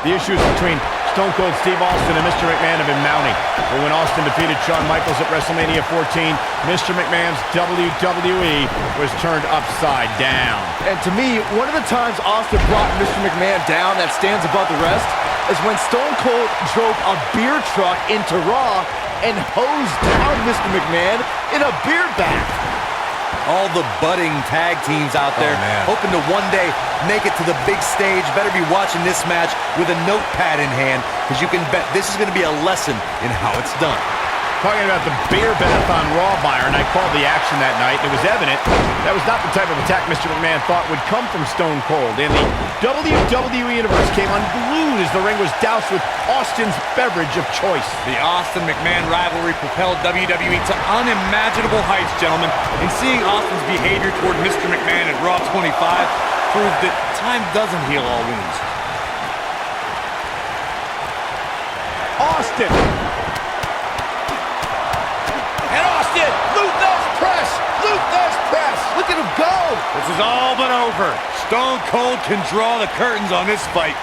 The issues between Stone Cold Steve Austin and Mr. McMahon have been mounting. But when Austin defeated Shawn Michaels at WrestleMania 14, Mr. McMahon's WWE was turned upside down. And to me, one of the times Austin brought Mr. McMahon down that stands above the rest is when Stone Cold drove a beer truck into Raw and hosed down Mr. McMahon in a beer bath. All the budding tag teams out there hoping to one day make it to the big stage better be watching this match with a notepad in hand, because you can bet this is going to be a lesson in how it's done. Talking about the beer bath on Raw, Byron, I called the action that night. It was evident that was not the type of attack Mr. McMahon thought would come from Stone Cold. And the WWE Universe came unglued as the ring was doused with Austin's beverage of choice. The Austin-McMahon rivalry propelled WWE to unimaginable heights, gentlemen. And seeing Austin's behavior toward Mr. McMahon at Raw 25 proved that time doesn't heal all wounds. Austin! Look at him go! This is all but over. Stone Cold can draw the curtains on this fight.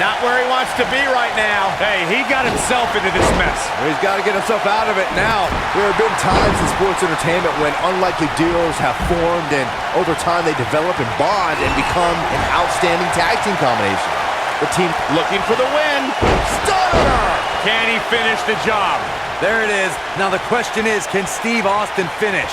Not where he wants to be right now. Hey, he got himself into this mess. Well, he's got to get himself out of it now. There have been times in sports entertainment when unlikely duos have formed, and over time they develop and bond and become an outstanding tag team combination. The team Looking for the win. stunner! Can he finish the job? There it is. Now the question is, can Steve Austin finish?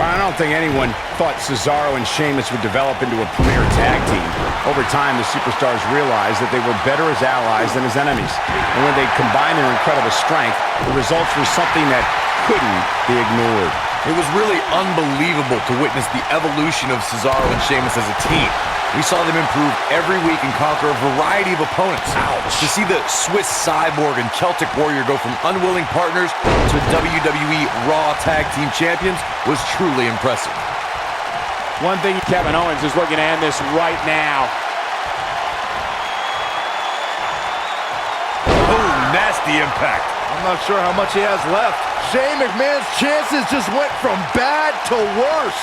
I don't think anyone thought Cesaro and Sheamus would develop into a premier tag team. Over time, the superstars realized that they were better as allies than as enemies. And when they combined their incredible strength, the results were something that couldn't be ignored. It was really unbelievable to witness the evolution of Cesaro and Sheamus as a team. We saw them improve every week and conquer a variety of opponents. Ouch. To see the Swiss Cyborg and Celtic Warrior go from unwilling partners to WWE Raw Tag Team Champions was truly impressive. One thing, Kevin Owens is looking to end this right now. Oh, nasty impact. I'm not sure how much he has left. Shane McMahon's chances just went from bad to worse.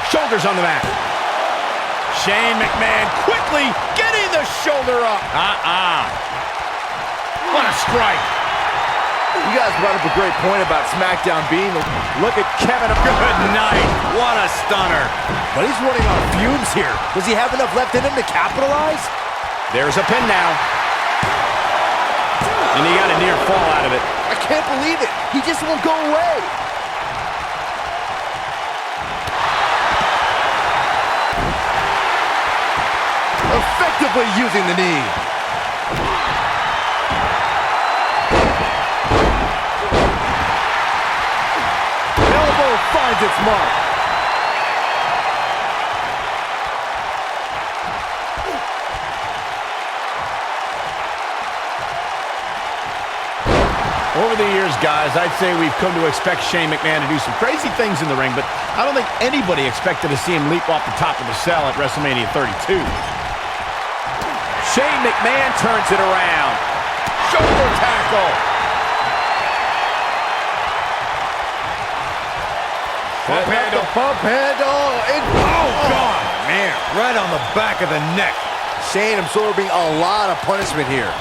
Shoulders on the mat. Shane McMahon quickly getting the shoulder up. What a strike. You guys brought up a great point about SmackDown being the... Look at Kevin. Good night. What a stunner. But he's running on fumes here. Does he have enough left in him to capitalize? There's a pin now. And he got a near fall out of it. I can't believe it. He just won't go away. Effectively using the knee. Elbow finds its mark. Over the years, guys, I'd say we've come to expect Shane McMahon to do some crazy things in the ring, but I don't think anybody expected to see him leap off the top of the cell at WrestleMania 32. Shane McMahon turns it around. Shoulder tackle. Bump handle. Bump handle. Oh, God, man. Right on the back of the neck. Shane absorbing a lot of punishment here.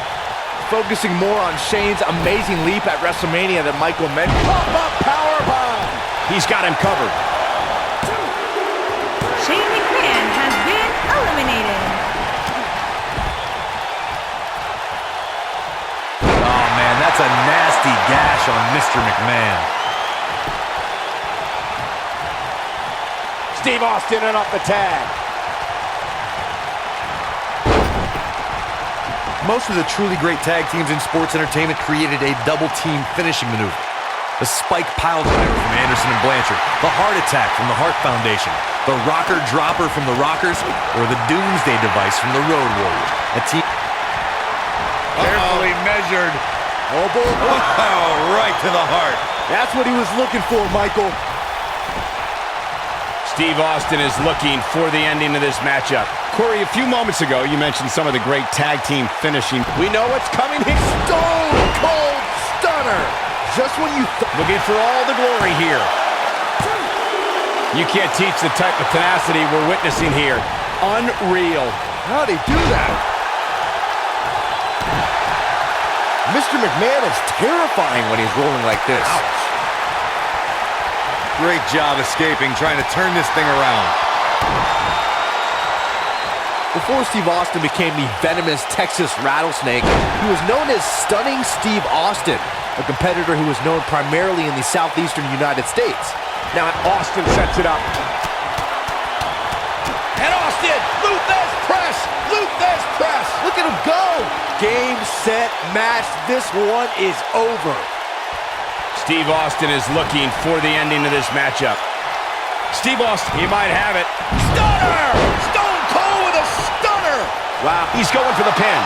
Focusing more on Shane's amazing leap at WrestleMania than Michael mentioned. Pop-up powerbomb. He's got him covered. Shane McMahon has been eliminated. Oh, man, that's a nasty gash on Mr. McMahon. Steve Austin in off the tag. Most of the truly great tag teams in sports entertainment created a double-team finishing maneuver. The spike pile driver from Anderson and Blanchard, the heart attack from the Hart Foundation, the rocker dropper from the Rockers, or the Doomsday device from the Road Warriors. A team... Carefully measured. Oh, boy. Wow, right to the heart. That's what he was looking for, Michael. Steve Austin is looking for the ending of this matchup. Corey, a few moments ago, you mentioned some of the great tag team finishing. We know what's coming here. Stone Cold Stunner. Just when you looking for all the glory here. You can't teach the type of tenacity we're witnessing here. Unreal. How'd he do that? Mr. McMahon is terrifying when he's rolling like this. Ouch. Great job escaping, trying to turn this thing around. Before Steve Austin became the venomous Texas Rattlesnake, he was known as Stunning Steve Austin, a competitor who was known primarily in the southeastern United States. Now Austin sets it up. And Austin, Luthez press, Luthez press. Look at him go. Game, set, match. This one is over. Steve Austin is looking for the ending of this matchup. Steve Austin, he might have it. Stunner! Stone Cold with a stunner! Wow, he's going for the pin.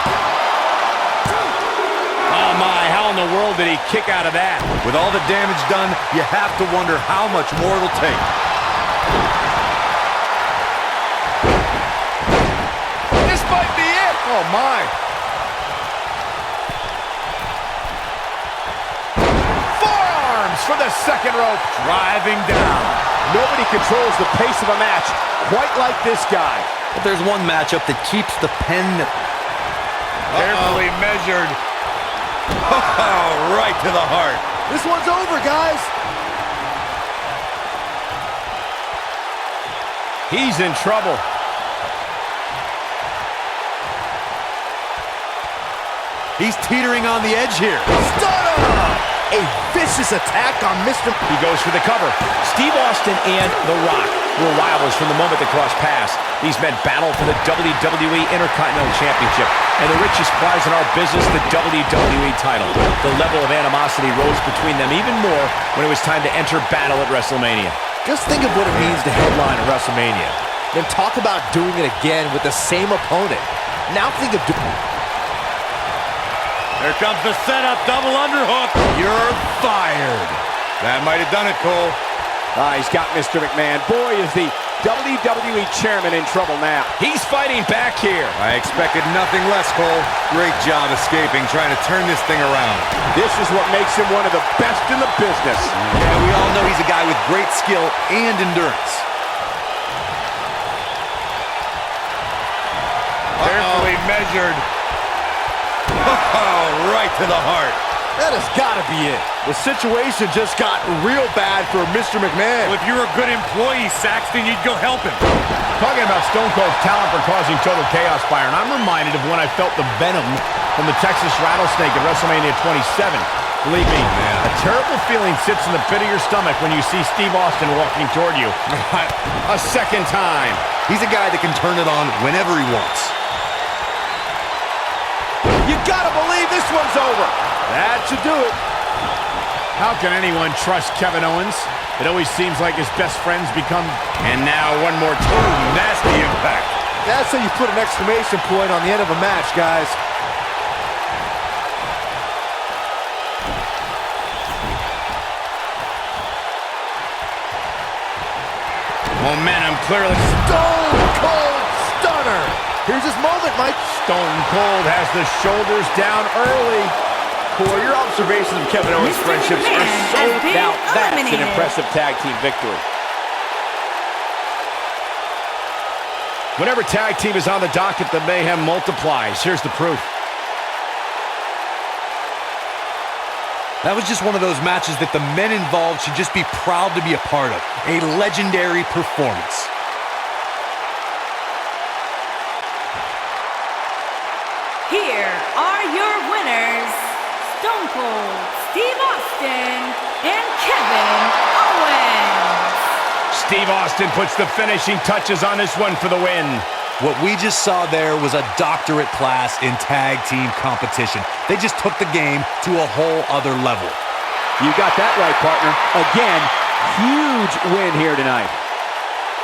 Oh my, how in the world did he kick out of that? With all the damage done, you have to wonder how much more it'll take. This might be it! Oh my! Forearms for the second rope. Driving down. Nobody controls the pace of a match quite like this guy. But there's one matchup that keeps the pen Carefully measured. oh, right to the heart. This one's over, guys. He's in trouble. He's teetering on the edge here. Stunner! A vicious attack on Mr. He goes for the cover. Steve Austin and The Rock were rivals from the moment they crossed paths. These men battled for the WWE Intercontinental Championship and the richest prize in our business, the WWE title. The level of animosity rose between them even more when it was time to enter battle at WrestleMania. Just think of what it means to headline a WrestleMania. Then talk about doing it again with the same opponent. Now think of Here comes the setup, double underhook. You're fired. That might have done it, Cole. He's got Mr. McMahon. Boy, is the WWE Chairman in trouble now. He's fighting back here. I expected nothing less, Cole. Great job escaping, trying to turn this thing around. This is what makes him one of the best in the business. And we all know he's a guy with great skill and endurance. Carefully measured. Oh, right to the heart. That has got to be it. The situation just got real bad for Mr. McMahon. Well, if you were a good employee, Saxton, you'd go help him. Talking about Stone Cold's talent for causing total chaos, Byron, I'm reminded of when I felt the venom from the Texas Rattlesnake at WrestleMania 27. Believe me, a terrible feeling sits in the pit of your stomach when you see Steve Austin walking toward you. A second time. He's a guy that can turn it on whenever he wants. You gotta believe this one's over. That should do it. How can anyone trust Kevin Owens? It always seems like his best friends become... And now one more time. Nasty impact. That's how you put an exclamation point on the end of a match, guys. Momentum clearly... Stone Cold Stunner. Here's his moment, Mike. Stone Cold has the shoulders down early. Corey, your observations of Kevin Owens' Mr. friendships are McMahon so... has been Now, that's an eliminated. impressive tag team victory. Whenever tag team is on the docket, the mayhem multiplies. Here's the proof. That was just one of those matches that the men involved should just be proud to be a part of. A legendary performance. Here are your winners, Stone Cold Steve Austin and Kevin Owens. Steve Austin puts the finishing touches on this one for the win. What we just saw there was a doctorate class in tag team competition. They just took the game to a whole other level. You got that right, partner. Again, huge win here tonight.